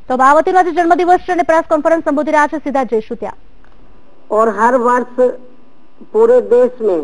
તો માયાવતીનો આજે જન્મદિવસ છે અને પ્રેસ કોન્ફરન્સ સંબોધી રહ્યા છે, સીધા જઈશું ત્યાં। और हर वर्ष पूरे देश में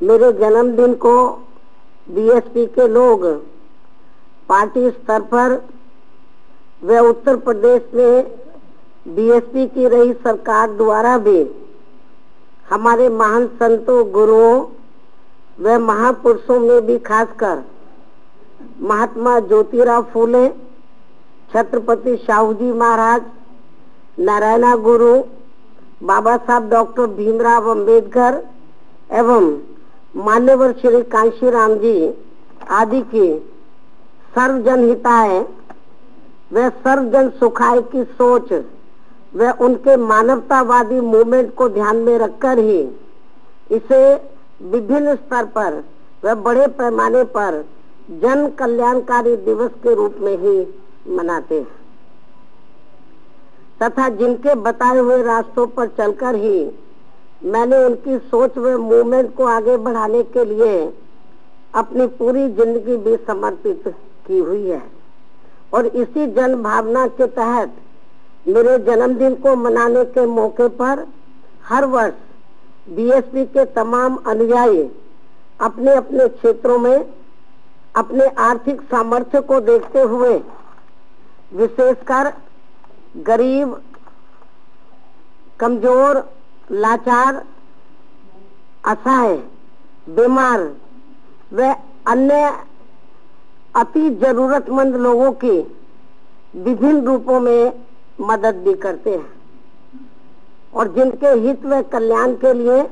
मेरे जन्मदिन को बीएसपी के लोग पार्टी स्तर पर व उत्तर प्रदेश में बीएसपी की रही सरकार द्वारा भी हमारे महान संतों, गुरुओं व महापुरुषों में भी खासकर महात्मा ज्योतिराव फूले, छत्रपति शाहू जी महाराज, नारायणा गुरु, बाबा साहब डॉक्टर भीमराव अंबेडकर एवं मान्यवर श्री कांशीराम जी आदि की सर्वजन हिताय व सर्वजन सुखाय की सोच व उनके मानवतावादी मूवमेंट को ध्यान में रखकर ही इसे विभिन्न स्तर पर व बड़े पैमाने पर जन कल्याणकारी दिवस के रूप में ही मनाते हैं तथा जिनके बताए हुए रास्तों पर चलकर ही मैंने उनकी सोच व मूवमेंट को आगे बढ़ाने के लिए अपनी पूरी जिंदगी भी समर्पित की हुई है। और इसी जन भावना के तहत मेरे जन्मदिन को मनाने के मौके पर हर वर्ष बीएसपी के तमाम अनुयायी अपने अपने क्षेत्रों में अपने आर्थिक सामर्थ्य को देखते हुए विशेषकर गरीब, कमजोर, लाचार, असहाय, बीमार व अन्य अति जरूरतमंद लोगों की विभिन्न रूपों में मदद भी करते हैं और जिनके हित व कल्याण के लिए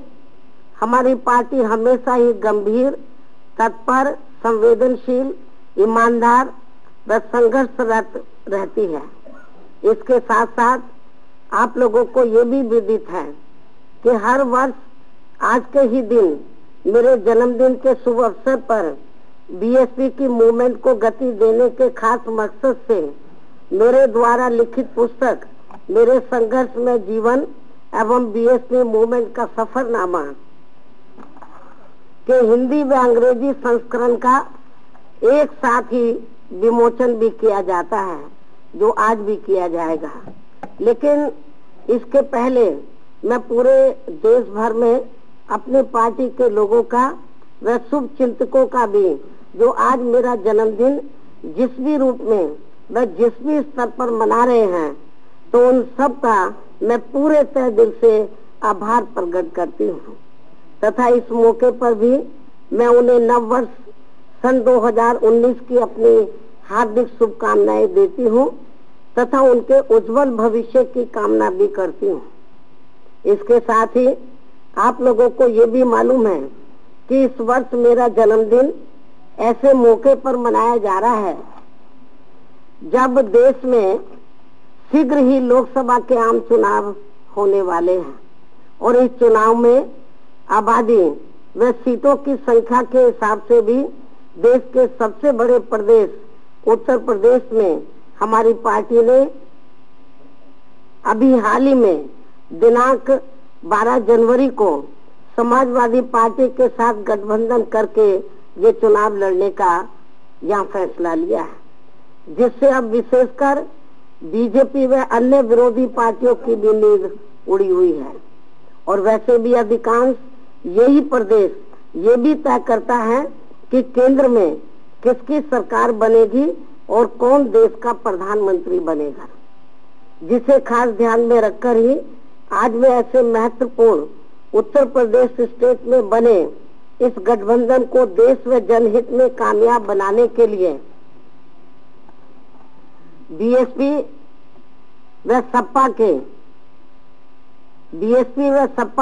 हमारी पार्टी हमेशा ही गंभीर, तत्पर, संवेदनशील, ईमानदार व संघर्षरत रहती है। इसके साथ साथ आप लोगों को ये भी विदित है कि हर वर्ष आज के ही दिन मेरे जन्मदिन के शुभ अवसर पर बीएसपी की मूवमेंट को गति देने के खास मकसद से मेरे द्वारा लिखित पुस्तक मेरे संघर्ष में जीवन एवं बीएसपी मूवमेंट का सफरनामा के हिंदी व अंग्रेजी संस्करण का एक साथ ही विमोचन भी किया जाता है, जो आज भी किया जाएगा। लेकिन इसके पहले मैं पूरे देश भर में अपने पार्टी के लोगों का व शुभ चिंतकों का भी, जो आज मेरा जन्मदिन जिस भी रूप में व जिस भी स्तर पर मना रहे हैं, तो उन सब का मैं पूरे तहे दिल से आभार प्रकट करती हूँ तथा इस मौके पर भी मैं उन्हें नव वर्ष सन 2019 की अपनी हार्दिक शुभकामनाएं देती हूँ तथा उनके उज्जवल भविष्य की कामना भी करती हूँ। इसके साथ ही आप लोगों को ये भी मालूम है कि इस वर्ष मेरा जन्मदिन ऐसे मौके पर मनाया जा रहा है जब देश में शीघ्र ही लोकसभा के आम चुनाव होने वाले हैं और इस चुनाव में आबादी व सीटों की संख्या के हिसाब से भी देश के सबसे बड़े प्रदेश उत्तर प्रदेश में हमारी पार्टी ने अभी हाल ही में दिनांक 12 जनवरी को समाजवादी पार्टी के साथ गठबंधन करके ये चुनाव लड़ने का यहाँ फैसला लिया है, जिससे अब विशेषकर बीजेपी व अन्य विरोधी पार्टियों की भी नींद उड़ी हुई है। और वैसे भी अधिकांश यही प्रदेश ये भी तय करता है कि केंद्र में किसकी सरकार बनेगी और कौन देश का प्रधानमंत्री बनेगा, जिसे खास ध्यान में रखकर ही आज में ऐसे महत्वपूर्ण उत्तर प्रदेश स्टेट में बने इस गठबंधन को देश व जनहित में कामयाब बनाने के लिए बीएसपी व सपा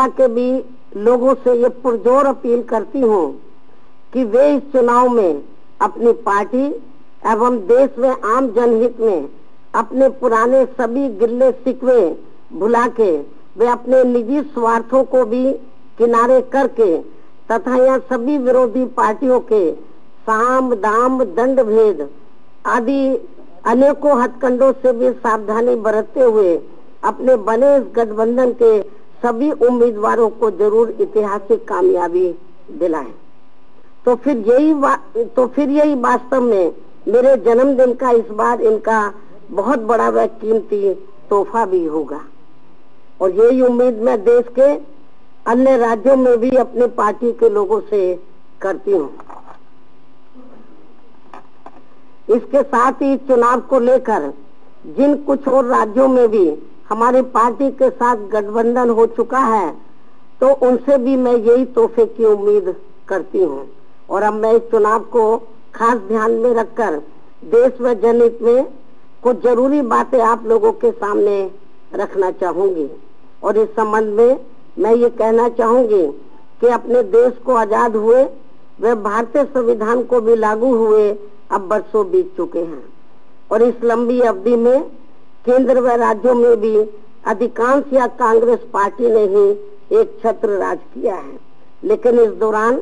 के भी लोगों से ये पुरजोर अपील करती हूँ कि वे इस चुनाव में अपनी पार्टी एवं देश व आम जनहित में अपने पुराने सभी गिल्ले शिकवे भुला के वे अपने निजी स्वार्थों को भी किनारे करके तथा यह सभी विरोधी पार्टियों के साम दाम दंड भेद आदि अनेकों हथकंडों से भी सावधानी बरतते हुए अपने बने इस गठबंधन के सभी उम्मीदवारों को जरूर ऐतिहासिक कामयाबी दिलाएं। तो फिर यही वास्तव में मेरे जन्मदिन का इस बार इनका बहुत बड़ा व कीमती तोहफा भी होगा। और यही उम्मीद मैं देश के अन्य राज्यों में भी अपने पार्टी के लोगों से करती हूँ। इसके साथ ही चुनाव को लेकर जिन कुछ और राज्यों में भी हमारी पार्टी के साथ गठबंधन हो चुका है, तो उनसे भी मैं यही तोहफे की उम्मीद करती हूँ। और अब मैं इस चुनाव को खास ध्यान में रखकर देश व जनहित में कुछ जरूरी बातें आप लोगों के सामने रखना चाहूंगी। और इस संबंध में मैं ये कहना चाहूंगी कि अपने देश को आजाद हुए व भारतीय संविधान को भी लागू हुए अब वर्षों बीत चुके हैं। और इस लंबी अवधि में केंद्र व राज्यों में भी अधिकांश या कांग्रेस पार्टी ने ही एक छत्र राज किया है। लेकिन इस दौरान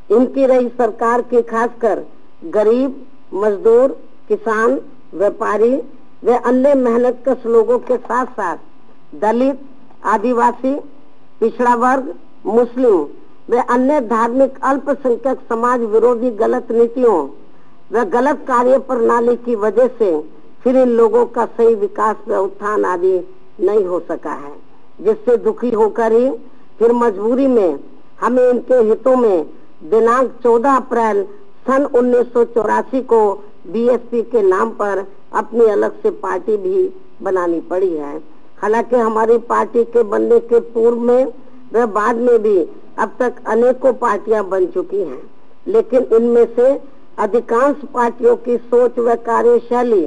इनकी रही सरकार की खासकर गरीब, मजदूर, किसान, व्यापारी व अन्य मेहनतकश लोगों के साथ साथ दलित, आदिवासी, पिछड़ा वर्ग, मुस्लिम व अन्य धार्मिक अल्पसंख्यक समाज विरोधी गलत नीतियों व गलत कार्य प्रणाली की वजह से फिर इन लोगों का सही विकास व उत्थान आदि नहीं हो सका है, जिससे दुखी होकर ही फिर मजबूरी में हमें इनके हितों में दिनांक 14 अप्रैल सन 1984 को बीएसपी के नाम पर अपनी अलग से पार्टी भी बनानी पड़ी है। हालांकि हमारी पार्टी के बनने के पूर्व में व बाद में भी अब तक अनेकों पार्टियां बन चुकी हैं, लेकिन इनमें से अधिकांश पार्टियों की सोच व कार्यशैली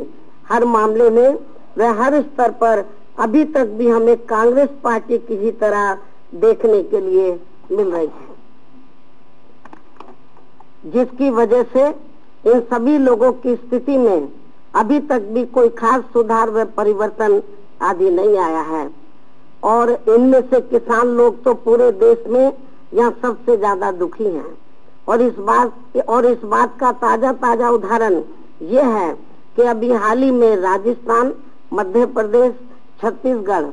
हर मामले में व हर स्तर पर अभी तक भी हमें कांग्रेस पार्टी की ही तरह देखने के लिए मिल रही है, जिसकी वजह से इन सभी लोगों की स्थिति में अभी तक भी कोई खास सुधार व परिवर्तन आदि नहीं आया है। और इनमें से किसान लोग तो पूरे देश में यहाँ सबसे ज्यादा दुखी हैं। और इस बात का ताजा उदाहरण ये है कि अभी हाल ही में राजस्थान, मध्य प्रदेश, छत्तीसगढ़,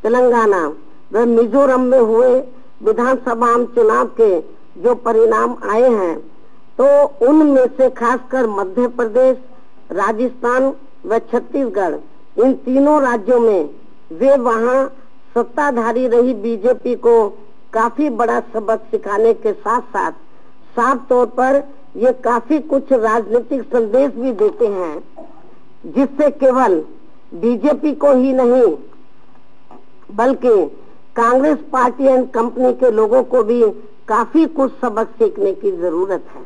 तेलंगाना व मिजोरम में हुए विधानसभा चुनाव के जो परिणाम आए हैं, तो उनमें से खासकर मध्य प्रदेश, राजस्थान व छत्तीसगढ़, इन तीनों राज्यों में वे वहां सत्ताधारी रही बीजेपी को काफी बड़ा सबक सिखाने के साथ साथ साफ तौर पर ये काफी कुछ राजनीतिक संदेश भी देते हैं, जिससे केवल बीजेपी को ही नहीं बल्कि कांग्रेस पार्टी एंड कंपनी के लोगों को भी काफी कुछ सबक सीखने की जरूरत है।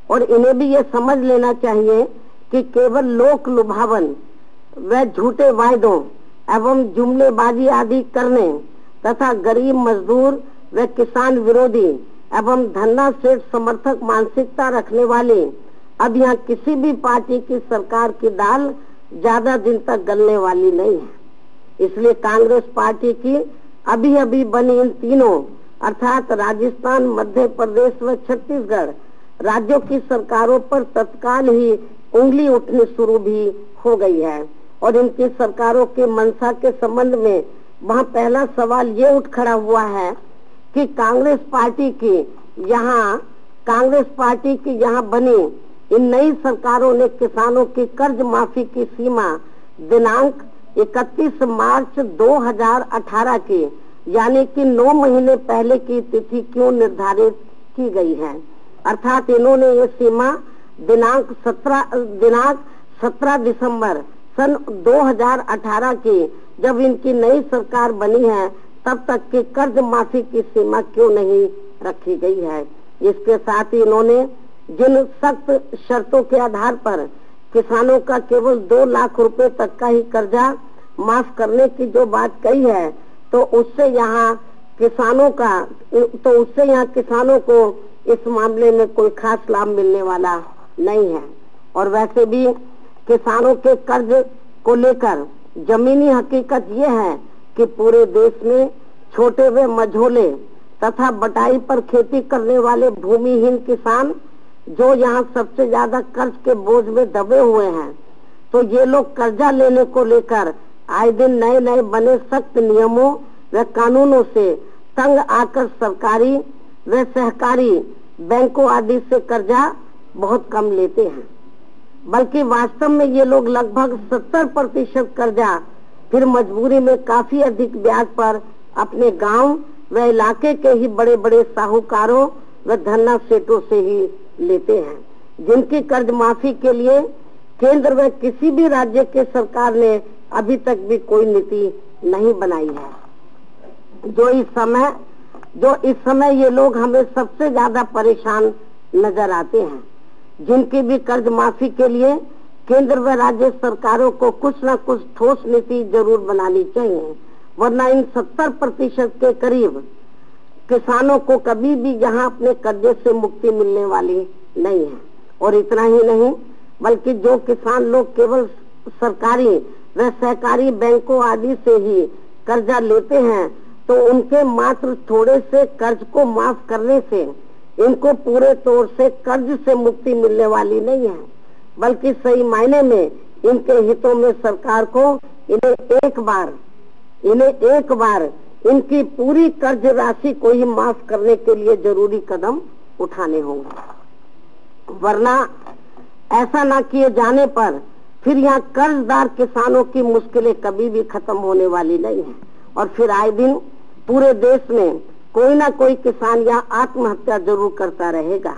और इन्हें भी ये समझ लेना चाहिए कि केवल लोक लुभावन व झूठे वायदों एवं जुमलेबाजी आदि करने तथा गरीब, मजदूर व किसान विरोधी एवं धन्ना सेठ समर्थक मानसिकता रखने वाले अब यहाँ किसी भी पार्टी की सरकार की दाल ज्यादा दिन तक गलने वाली नहीं है। इसलिए कांग्रेस पार्टी की अभी बनी इन तीनों अर्थात राजस्थान, मध्य प्रदेश व छत्तीसगढ़ राज्यों की सरकारों पर तत्काल ही उंगली उठनी शुरू भी हो गई है। और इनकी सरकारों के मंशा के संबंध में वहाँ पहला सवाल ये उठ खड़ा हुआ है कि कांग्रेस पार्टी की यहाँ बनी इन नई सरकारों ने किसानों की कर्ज माफी की सीमा दिनांक 31 मार्च 2018 की यानी कि 9 महीने पहले की तिथि क्यों निर्धारित की गई है। अर्थात इन्होंने ये सीमा दिनांक 17 दिसंबर सन 2018 की जब इनकी नई सरकार बनी है तब तक की कर्ज माफी की सीमा क्यों नहीं रखी गई है। इसके साथ ही इन्होंने जिन सख्त शर्तों के आधार पर किसानों का केवल 2 लाख रुपए तक का ही कर्जा माफ करने की जो बात कही है, तो उससे यहाँ किसानों को इस मामले में कोई खास लाभ मिलने वाला नहीं है। और वैसे भी किसानों के कर्ज को लेकर जमीनी हकीकत ये है कि पूरे देश में छोटे व मझोले तथा बटाई पर खेती करने वाले भूमिहीन किसान जो यहाँ सबसे ज्यादा कर्ज के बोझ में दबे हुए हैं, तो ये लोग कर्जा लेने को लेकर आए दिन नए बने सख्त नियमों व कानूनों से तंग आकर सरकारी व सहकारी बैंकों आदि से कर्जा बहुत कम लेते हैं। बल्कि वास्तव में ये लोग लगभग 70% कर्जा फिर मजबूरी में काफी अधिक ब्याज पर अपने गांव व इलाके के ही बड़े बड़े साहूकारों व धन्ना सेठों से ही लेते हैं, जिनकी कर्ज माफी के लिए केंद्र व किसी भी राज्य के सरकार ने अभी तक भी कोई नीति नहीं बनाई है। जो इस समय ये लोग हमें सबसे ज्यादा परेशान नजर आते हैं, जिनकी भी कर्ज माफी के लिए केंद्र व राज्य सरकारों को कुछ न कुछ ठोस नीति जरूर बनानी चाहिए, वरना इन 70% के करीब किसानों को कभी भी यहाँ अपने कर्जे से मुक्ति मिलने वाली नहीं है। और इतना ही नहीं, बल्कि जो किसान लोग केवल सरकारी व सहकारी बैंकों आदि से ही कर्जा लेते हैं, तो उनके मात्र थोड़े से कर्ज को माफ करने से इनको पूरे तौर से कर्ज से मुक्ति मिलने वाली नहीं है, बल्कि सही मायने में इनके हितों में सरकार को इन्हें एक बार इनकी पूरी कर्ज राशि को ही माफ करने के लिए जरूरी कदम उठाने होंगे, वरना ऐसा न किए जाने पर फिर यहाँ कर्जदार किसानों की मुश्किलें कभी भी खत्म होने वाली नहीं है। और फिर आए दिन पूरे देश में कोई ना कोई किसान यहाँ आत्महत्या जरूर करता रहेगा।